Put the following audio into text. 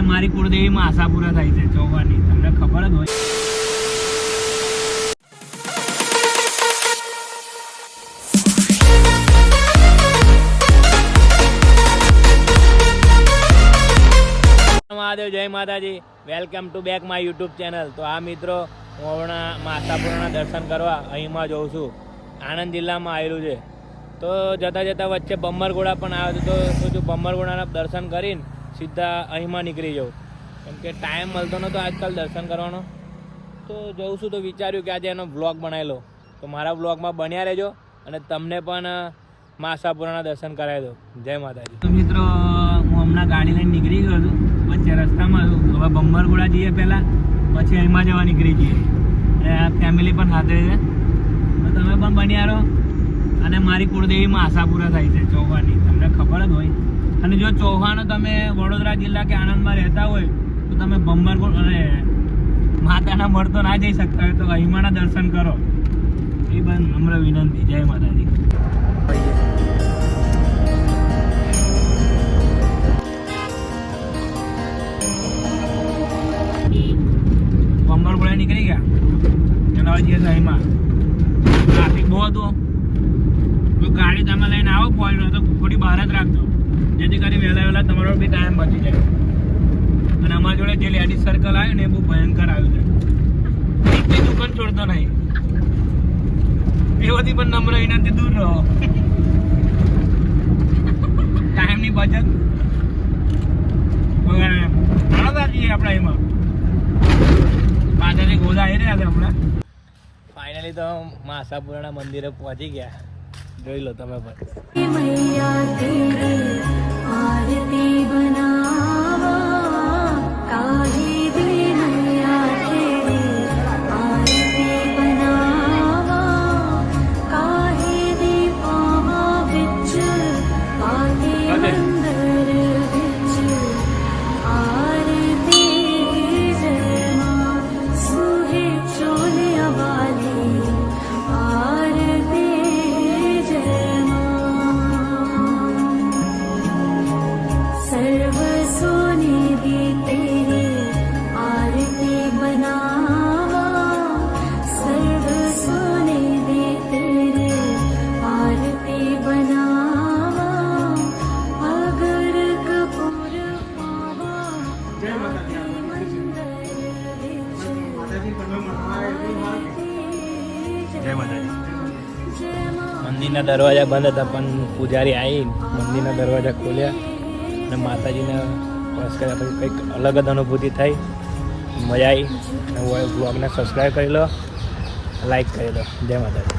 મારી કુળદેવીમાં આશાપુરા થાય છે ચોવાની, તમને ખબર જ હોય. મહાદેવ, જય માતાજી. Welcome to back my YouTube channel. તો આ મિત્રો, હું હમણાં આશાપુરાના દર્શન કરવા અહીંમાં જઉં છું. આણંદ જિલ્લામાં આવેલું છે. તો જતાં જતાં વચ્ચે બમ્મરગોળા પણ આવે તો સોચું બમ્મરગોળાના દર્શન કરીને સીધા અહીંમાં નીકળી જાઉં, કેમ કે ટાઈમ મળતો નહોતો આજકાલ દર્શન કરવાનો. તો જઉં છું તો વિચાર્યું કે આજે એનો વ્લોગ બનાવી લો. તો મારા વ્લોગમાં બન્યા રહેજો અને તમને પણ આશાપુરાના દર્શન કરાવી દો. જય માતાજી. તો મિત્રો, હું હમણાં ગાડી લઈને નીકળી ગયો છું. વચ્ચે રસ્તામાં છું. હવે બમ્મરગોળા જઈએ પહેલાં, પછી અહીંમાં જવા નીકળી જઈએ. ફેમિલી પણ સાથે છે, તો તમે પણ બન્યા રહો. અને મારી કુળદેવીમાં આશાપુરા થાય છે ચોવાની, તમને ખબર જ હોય. અને જો ચોહાનો તમે વડોદરા જિલ્લા કે આણંદમાં રહેતા હોય તો તમે બમ્મરગોળ અને માતાના મઢ તો ના જઈ શકતા હોય, તો અહીંમાના દર્શન કરો. એ પણ નમ્ર વિનંતી. જય માતાજી. બમ્મરગોળા નીકળી ગયા એના જઈએ તો અહીંમાં ટ્રાફિક બહુ હતું. તો ગાડી તમે લઈને આવો પોઈન્ટ તો થોડી બહાર જ રાખજો, જેથી કરી વહેલા તમારો બી ટાઈમ બચી જાય. અને અમારા જોડે જે લેડીઝ સર્કલ આવ્યું ને એ બહુ ભયંકર આવ્યું છે. એક દુકાન છોડતો નહીં. એવાથી પણ નમ્ર વિનંતી, દૂર રહો. ટાઈમની બચત ઘણા જઈએ આપણે એમાં. પાછળથી ગોદા આવી રહ્યા છે હમણાં. ફાઇનલી તો આશાપુરાના મંદિરે પહોંચી ગયા. જોઈ લો તમે મંદિરના દરવાજા બંધ હતા, પણ પૂજારી આવી મંદિરના દરવાજા ખોલ્યા અને માતાજીને બસ કર્યા. પછી કંઈક અલગ જ અનુભૂતિ થઈ, મજા આવી. અને બ્લોગને સબસ્ક્રાઈબ કરી લો, લાઈક કરી લો. જય માતાજી.